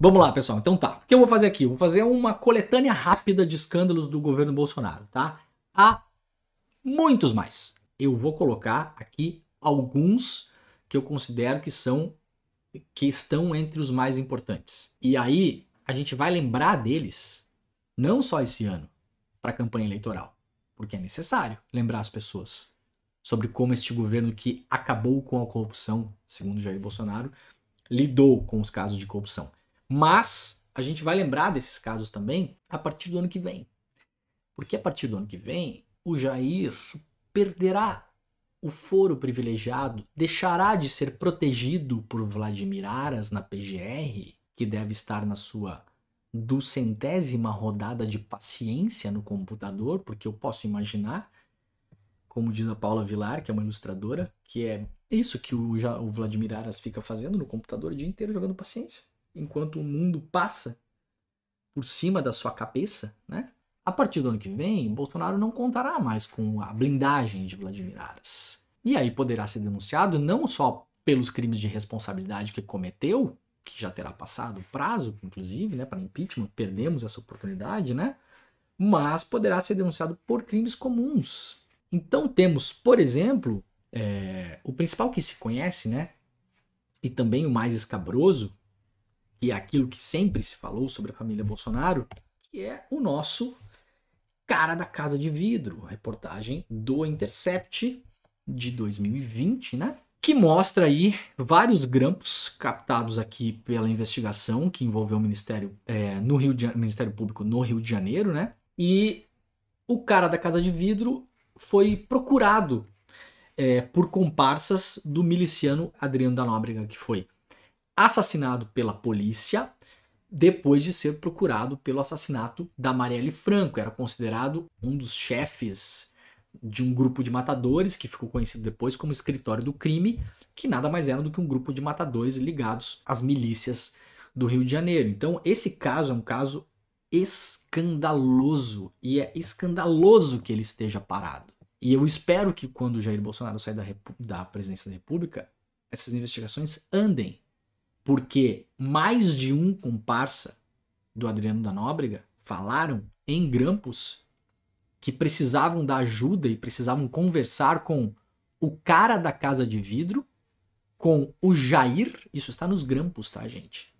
Vamos lá, pessoal. Então tá. O que eu vou fazer aqui? Eu vou fazer uma coletânea rápida de escândalos do governo Bolsonaro, tá? Há muitos mais. Eu vou colocar aqui alguns que eu considero que estão entre os mais importantes. E aí a gente vai lembrar deles não só esse ano para a campanha eleitoral, porque é necessário lembrar as pessoas sobre como este governo que acabou com a corrupção, segundo Jair Bolsonaro, lidou com os casos de corrupção. Mas a gente vai lembrar desses casos também a partir do ano que vem. Porque a partir do ano que vem, o Jair perderá o foro privilegiado, deixará de ser protegido por Vladimir Aras na PGR, que deve estar na sua 200ª rodada de paciência no computador, porque eu posso imaginar, como diz a Paula Vilar, que é uma ilustradora, que é isso que o Vladimir Aras fica fazendo no computador o dia inteiro jogando paciência, enquanto o mundo passa por cima da sua cabeça, né? A partir do ano que vem, Bolsonaro não contará mais com a blindagem de Vladimir Aras. E aí poderá ser denunciado não só pelos crimes de responsabilidade que cometeu, que já terá passado o prazo, inclusive, né, para impeachment, perdemos essa oportunidade, né? Mas poderá ser denunciado por crimes comuns. Então temos, por exemplo, o principal que se conhece, né, e também o mais escabroso, que é aquilo que sempre se falou sobre a família Bolsonaro, que é o nosso cara da casa de vidro, reportagem do Intercept de 2020, né? Que mostra aí vários grampos captados aqui pela investigação que envolveu o Ministério Público no Rio de Janeiro, né? E o cara da casa de vidro foi procurado por comparsas do miliciano Adriano da Nóbrega, que foi assassinado pela polícia depois de ser procurado pelo assassinato da Marielle Franco. Era considerado um dos chefes de um grupo de matadores que ficou conhecido depois como Escritório do Crime, que nada mais era do que um grupo de matadores ligados às milícias do Rio de Janeiro. Então esse caso é um caso escandaloso, e é escandaloso que ele esteja parado. E eu espero que quando o Jair Bolsonaro sair da presidência da República, essas investigações andem, porque mais de um comparsa do Adriano da Nóbrega falaram em grampos que precisavam da ajuda e precisavam conversar com o cara da casa de vidro, com o Jair. Isso está nos grampos, tá, gente?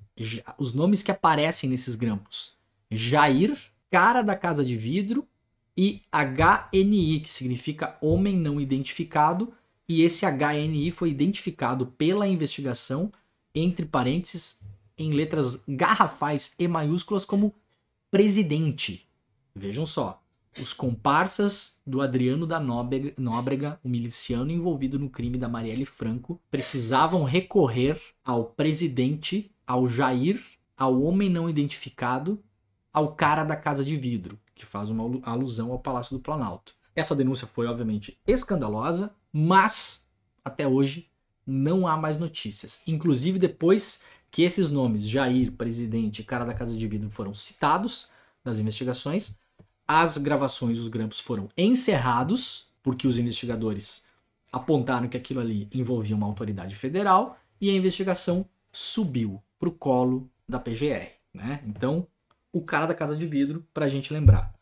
Os nomes que aparecem nesses grampos: Jair, cara da casa de vidro, e HNI, que significa homem não identificado, e esse HNI foi identificado pela investigação, entre parênteses, em letras garrafais e maiúsculas, como presidente. Vejam só, os comparsas do Adriano da Nóbrega, o miliciano envolvido no crime da Marielle Franco, precisavam recorrer ao presidente, ao Jair, ao homem não identificado, ao cara da casa de vidro, que faz uma alusão ao Palácio do Planalto. Essa denúncia foi, obviamente, escandalosa, mas até hoje não há mais notícias. Inclusive, depois que esses nomes, Jair, presidente e cara da casa de vidro, foram citados nas investigações, as gravações, os grampos foram encerrados, porque os investigadores apontaram que aquilo ali envolvia uma autoridade federal, e a investigação subiu para o colo da PGR, né? Então, o cara da casa de vidro, para a gente lembrar.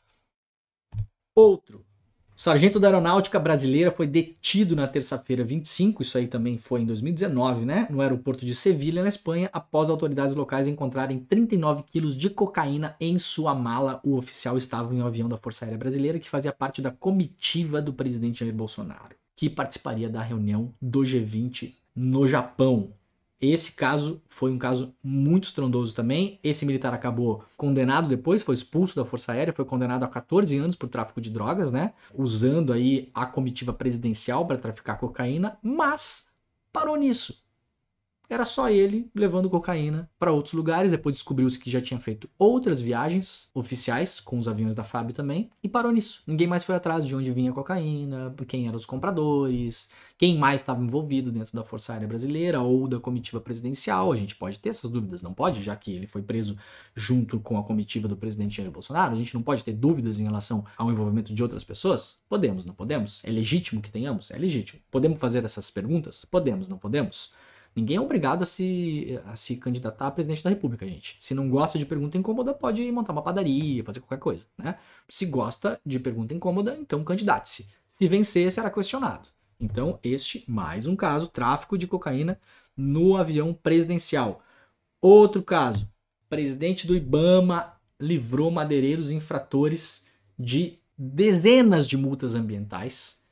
Outro. O sargento da Aeronáutica Brasileira foi detido na terça-feira 25, isso aí também foi em 2019, né? No aeroporto de Sevilha, na Espanha, após autoridades locais encontrarem 39 quilos de cocaína em sua mala. O oficial estava em um avião da Força Aérea Brasileira que fazia parte da comitiva do presidente Jair Bolsonaro, que participaria da reunião do G20 no Japão. Esse caso foi um caso muito estrondoso também. Esse militar acabou condenado depois, foi expulso da Força Aérea, foi condenado a 14 anos por tráfico de drogas, né? Usando aí a comitiva presidencial para traficar cocaína, mas parou nisso. Era só ele levando cocaína para outros lugares. Depois descobriu-se que já tinha feito outras viagens oficiais com os aviões da FAB também, e parou nisso. Ninguém mais foi atrás de onde vinha a cocaína, quem eram os compradores, quem mais estava envolvido dentro da Força Aérea Brasileira ou da comitiva presidencial. A gente pode ter essas dúvidas, não pode? Já que ele foi preso junto com a comitiva do presidente Jair Bolsonaro, a gente não pode ter dúvidas em relação ao envolvimento de outras pessoas? Podemos, não podemos? É legítimo que tenhamos? É legítimo. Podemos fazer essas perguntas? Podemos, não podemos? Ninguém é obrigado a se candidatar a presidente da República, gente. Se não gosta de pergunta incômoda, pode montar uma padaria, fazer qualquer coisa, né? Se gosta de pergunta incômoda, então candidate-se. Se vencer, será questionado. Então, mais um caso, tráfico de cocaína no avião presidencial. Outro caso, presidente do IBAMA livrou madeireiros infratores de dezenas de multas ambientais.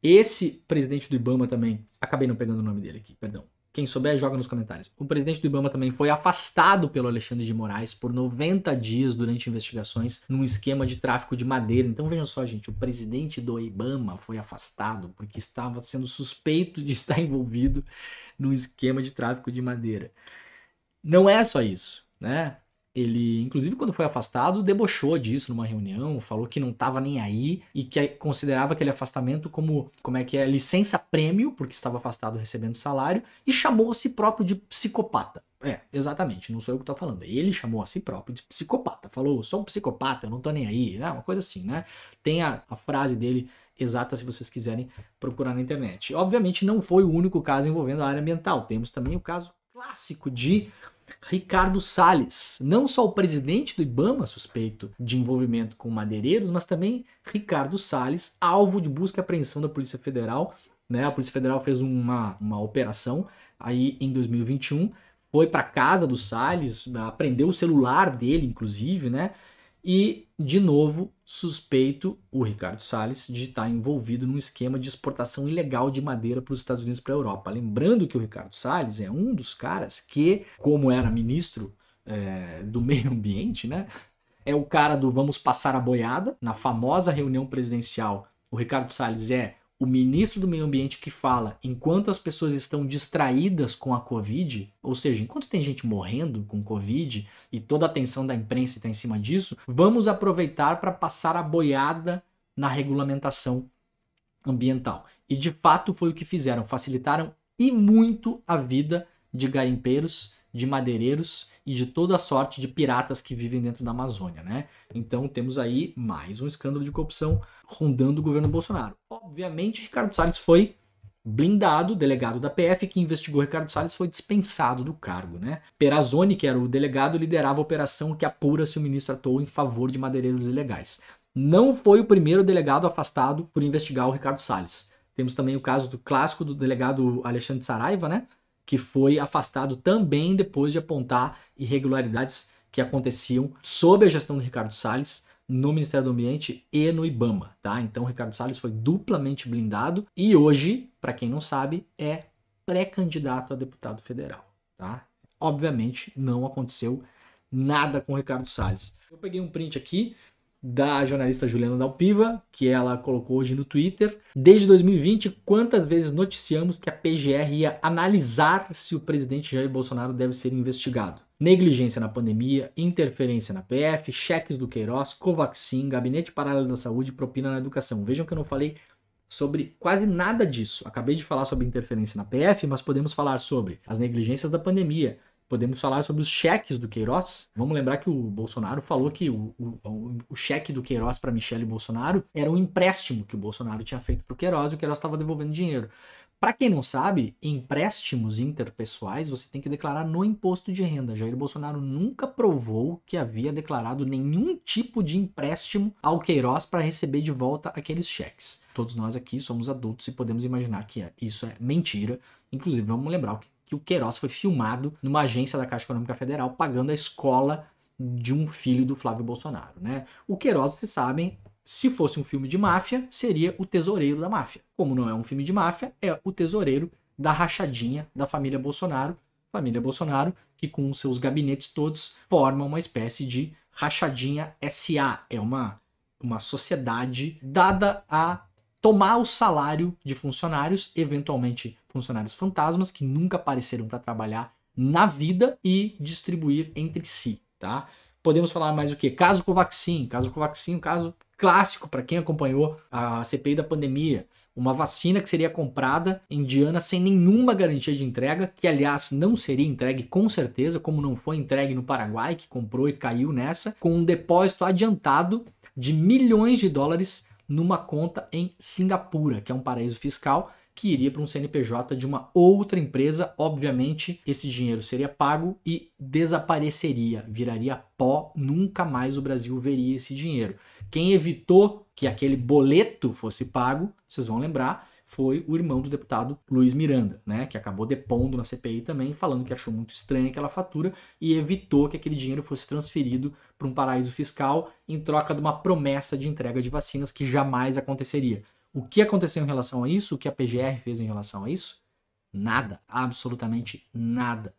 Esse presidente do IBAMA também, acabei não pegando o nome dele aqui, perdão. Quem souber, joga nos comentários. O presidente do IBAMA também foi afastado pelo Alexandre de Moraes por 90 dias durante investigações num esquema de tráfico de madeira. Então vejam só, gente, o presidente do IBAMA foi afastado porque estava sendo suspeito de estar envolvido num esquema de tráfico de madeira. Não é só isso, né? Ele, inclusive, quando foi afastado, debochou disso numa reunião, falou que não estava nem aí e que considerava aquele afastamento como licença-prêmio, porque estava afastado recebendo salário, e chamou a si próprio de psicopata. Exatamente, não sou eu que estou falando. Ele chamou a si próprio de psicopata. Falou, sou um psicopata, eu não tô nem aí, né? Uma coisa assim, né? Tem a frase dele exata se vocês quiserem procurar na internet. Obviamente não foi o único caso envolvendo a área ambiental. Temos também o caso clássico de Ricardo Salles, não só o presidente do IBAMA suspeito de envolvimento com madeireiros, mas também Ricardo Salles, alvo de busca e apreensão da Polícia Federal, né? A Polícia Federal fez uma operação aí em 2021, foi para casa do Salles, apreendeu o celular dele, inclusive, né? E, de novo, suspeito o Ricardo Salles de estar envolvido num esquema de exportação ilegal de madeira para os Estados Unidos e para a Europa. Lembrando que o Ricardo Salles é um dos caras que, como era ministro do meio ambiente, né? É o cara do vamos passar a boiada. Na famosa reunião presidencial, o Ricardo Salles é o ministro do meio ambiente que fala enquanto as pessoas estão distraídas com a Covid, ou seja, enquanto tem gente morrendo com Covid e toda a atenção da imprensa está em cima disso, vamos aproveitar para passar a boiada na regulamentação ambiental. E de fato foi o que fizeram, facilitaram e muito a vida de garimpeiros, de madeireiros e de toda a sorte de piratas que vivem dentro da Amazônia, né? Então temos aí mais um escândalo de corrupção rondando o governo Bolsonaro. Obviamente, Ricardo Salles foi blindado, delegado da PF que investigou Ricardo Salles foi dispensado do cargo, né? Perazzoni, que era o delegado, liderava a operação que apura se o ministro atuou em favor de madeireiros ilegais. Não foi o primeiro delegado afastado por investigar o Ricardo Salles. Temos também o caso do clássico do delegado Alexandre Saraiva, né? Que foi afastado também depois de apontar irregularidades que aconteciam sob a gestão do Ricardo Salles no Ministério do Ambiente e no IBAMA, tá? Então o Ricardo Salles foi duplamente blindado e hoje, para quem não sabe, é pré-candidato a deputado federal, tá? Obviamente não aconteceu nada com o Ricardo Salles. Eu peguei um print aqui da jornalista Juliana Dalpiva, que ela colocou hoje no Twitter. Desde 2020, quantas vezes noticiamos que a PGR ia analisar se o presidente Jair Bolsonaro deve ser investigado? Negligência na pandemia, interferência na PF, cheques do Queiroz, Covaxin, gabinete paralelo da saúde, propina na educação. Vejam que eu não falei sobre quase nada disso. Acabei de falar sobre interferência na PF, mas podemos falar sobre as negligências da pandemia, podemos falar sobre os cheques do Queiroz. Vamos lembrar que o Bolsonaro falou que o cheque do Queiroz para Michele Bolsonaro era um empréstimo que o Bolsonaro tinha feito para o Queiroz e o Queiroz estava devolvendo dinheiro. Para quem não sabe, empréstimos interpessoais você tem que declarar no imposto de renda. Jair Bolsonaro nunca provou que havia declarado nenhum tipo de empréstimo ao Queiroz para receber de volta aqueles cheques. Todos nós aqui somos adultos e podemos imaginar que isso é mentira. Inclusive, vamos lembrar que o Queiroz foi filmado numa agência da Caixa Econômica Federal pagando a escola de um filho do Flávio Bolsonaro, né? O Queiroz, vocês sabem, se fosse um filme de máfia, seria o tesoureiro da máfia. Como não é um filme de máfia, é o tesoureiro da rachadinha da família Bolsonaro. Família Bolsonaro, que com seus gabinetes todos forma uma espécie de rachadinha SA. É uma sociedade dada a tomar o salário de funcionários, eventualmente funcionários fantasmas, que nunca apareceram para trabalhar na vida e distribuir entre si, tá? Podemos falar mais o quê? Caso Covaxin, um caso clássico para quem acompanhou a CPI da pandemia. Uma vacina que seria comprada indiana sem nenhuma garantia de entrega, que aliás não seria entregue com certeza, como não foi entregue no Paraguai, que comprou e caiu nessa, com um depósito adiantado de milhões de dólares numa conta em Singapura, que é um paraíso fiscal, que iria para um CNPJ de uma outra empresa. Obviamente, esse dinheiro seria pago e desapareceria, viraria pó, nunca mais o Brasil veria esse dinheiro. Quem evitou que aquele boleto fosse pago, vocês vão lembrar, foi o irmão do deputado Luiz Miranda, né, que acabou depondo na CPI também, falando que achou muito estranha aquela fatura e evitou que aquele dinheiro fosse transferido para um paraíso fiscal em troca de uma promessa de entrega de vacinas que jamais aconteceria. O que aconteceu em relação a isso? O que a PGR fez em relação a isso? Nada, absolutamente nada.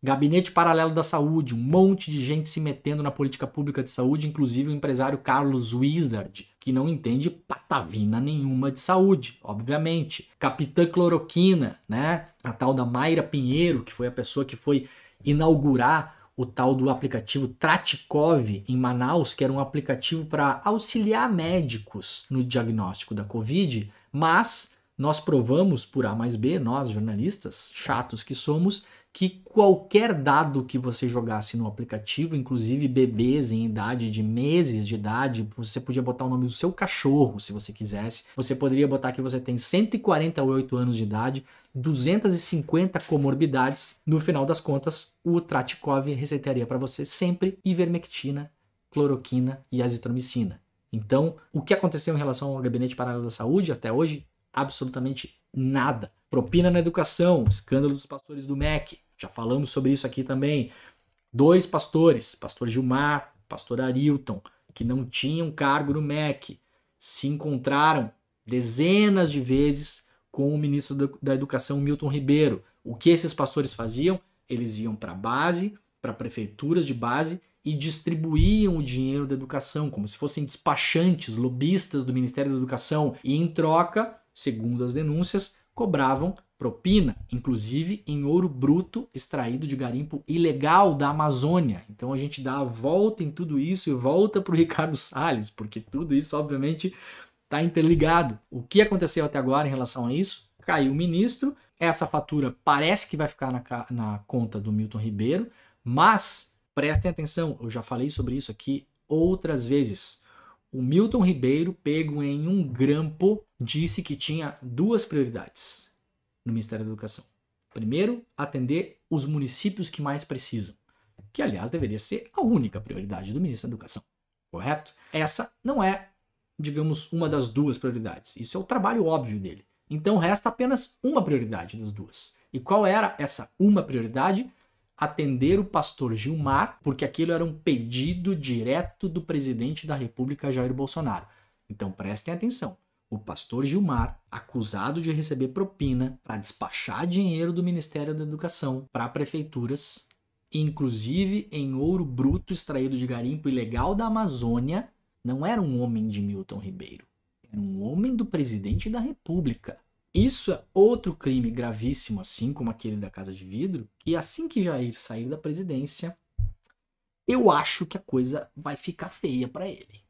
Gabinete paralelo da saúde, um monte de gente se metendo na política pública de saúde, inclusive o empresário Carlos Wizard, que não entende patavina nenhuma de saúde, obviamente. Capitã Cloroquina, né? A tal da Mayra Pinheiro, que foi a pessoa que foi inaugurar o tal do aplicativo Tratikov em Manaus, que era um aplicativo para auxiliar médicos no diagnóstico da Covid, mas nós provamos por A mais B, nós jornalistas chatos que somos, que qualquer dado que você jogasse no aplicativo, inclusive bebês em idade de meses de idade, você podia botar o nome do seu cachorro se você quisesse, você poderia botar que você tem 148 anos de idade, 250 comorbidades, no final das contas, o Tratikov receitaria para você sempre ivermectina, cloroquina e azitromicina. Então, o que aconteceu em relação ao Gabinete Paralelo da Saúde até hoje? Absolutamente nada. Propina na educação, escândalo dos pastores do MEC, já falamos sobre isso aqui também. 2 pastores, pastor Gilmar, pastor Arilton, que não tinham cargo no MEC, se encontraram dezenas de vezes com o ministro da Educação, Milton Ribeiro. O que esses pastores faziam? Eles iam para a base, para prefeituras de base e distribuíam o dinheiro da educação, como se fossem despachantes, lobistas do Ministério da Educação. E em troca, segundo as denúncias, cobravam propina, inclusive em ouro bruto extraído de garimpo ilegal da Amazônia. Então a gente dá a volta em tudo isso e volta para o Ricardo Salles, porque tudo isso obviamente está interligado. O que aconteceu até agora em relação a isso? Caiu o ministro, essa fatura parece que vai ficar na conta do Milton Ribeiro, mas prestem atenção, eu já falei sobre isso aqui outras vezes. O Milton Ribeiro, pego em um grampo, disse que tinha 2 prioridades no Ministério da Educação. Primeiro, atender os municípios que mais precisam, que aliás deveria ser a única prioridade do ministro da Educação, correto? Essa não é, digamos, uma das 2 prioridades. Isso é o trabalho óbvio dele. Então resta apenas uma prioridade das 2. E qual era essa uma prioridade? Atender o pastor Gilmar, porque aquilo era um pedido direto do presidente da República, Jair Bolsonaro. Então prestem atenção. O pastor Gilmar, acusado de receber propina para despachar dinheiro do Ministério da Educação para prefeituras, inclusive em ouro bruto extraído de garimpo ilegal da Amazônia, não era um homem de Milton Ribeiro, era um homem do presidente da República. Isso é outro crime gravíssimo, assim como aquele da Casa de Vidro, que assim que Jair sair da presidência, eu acho que a coisa vai ficar feia para ele.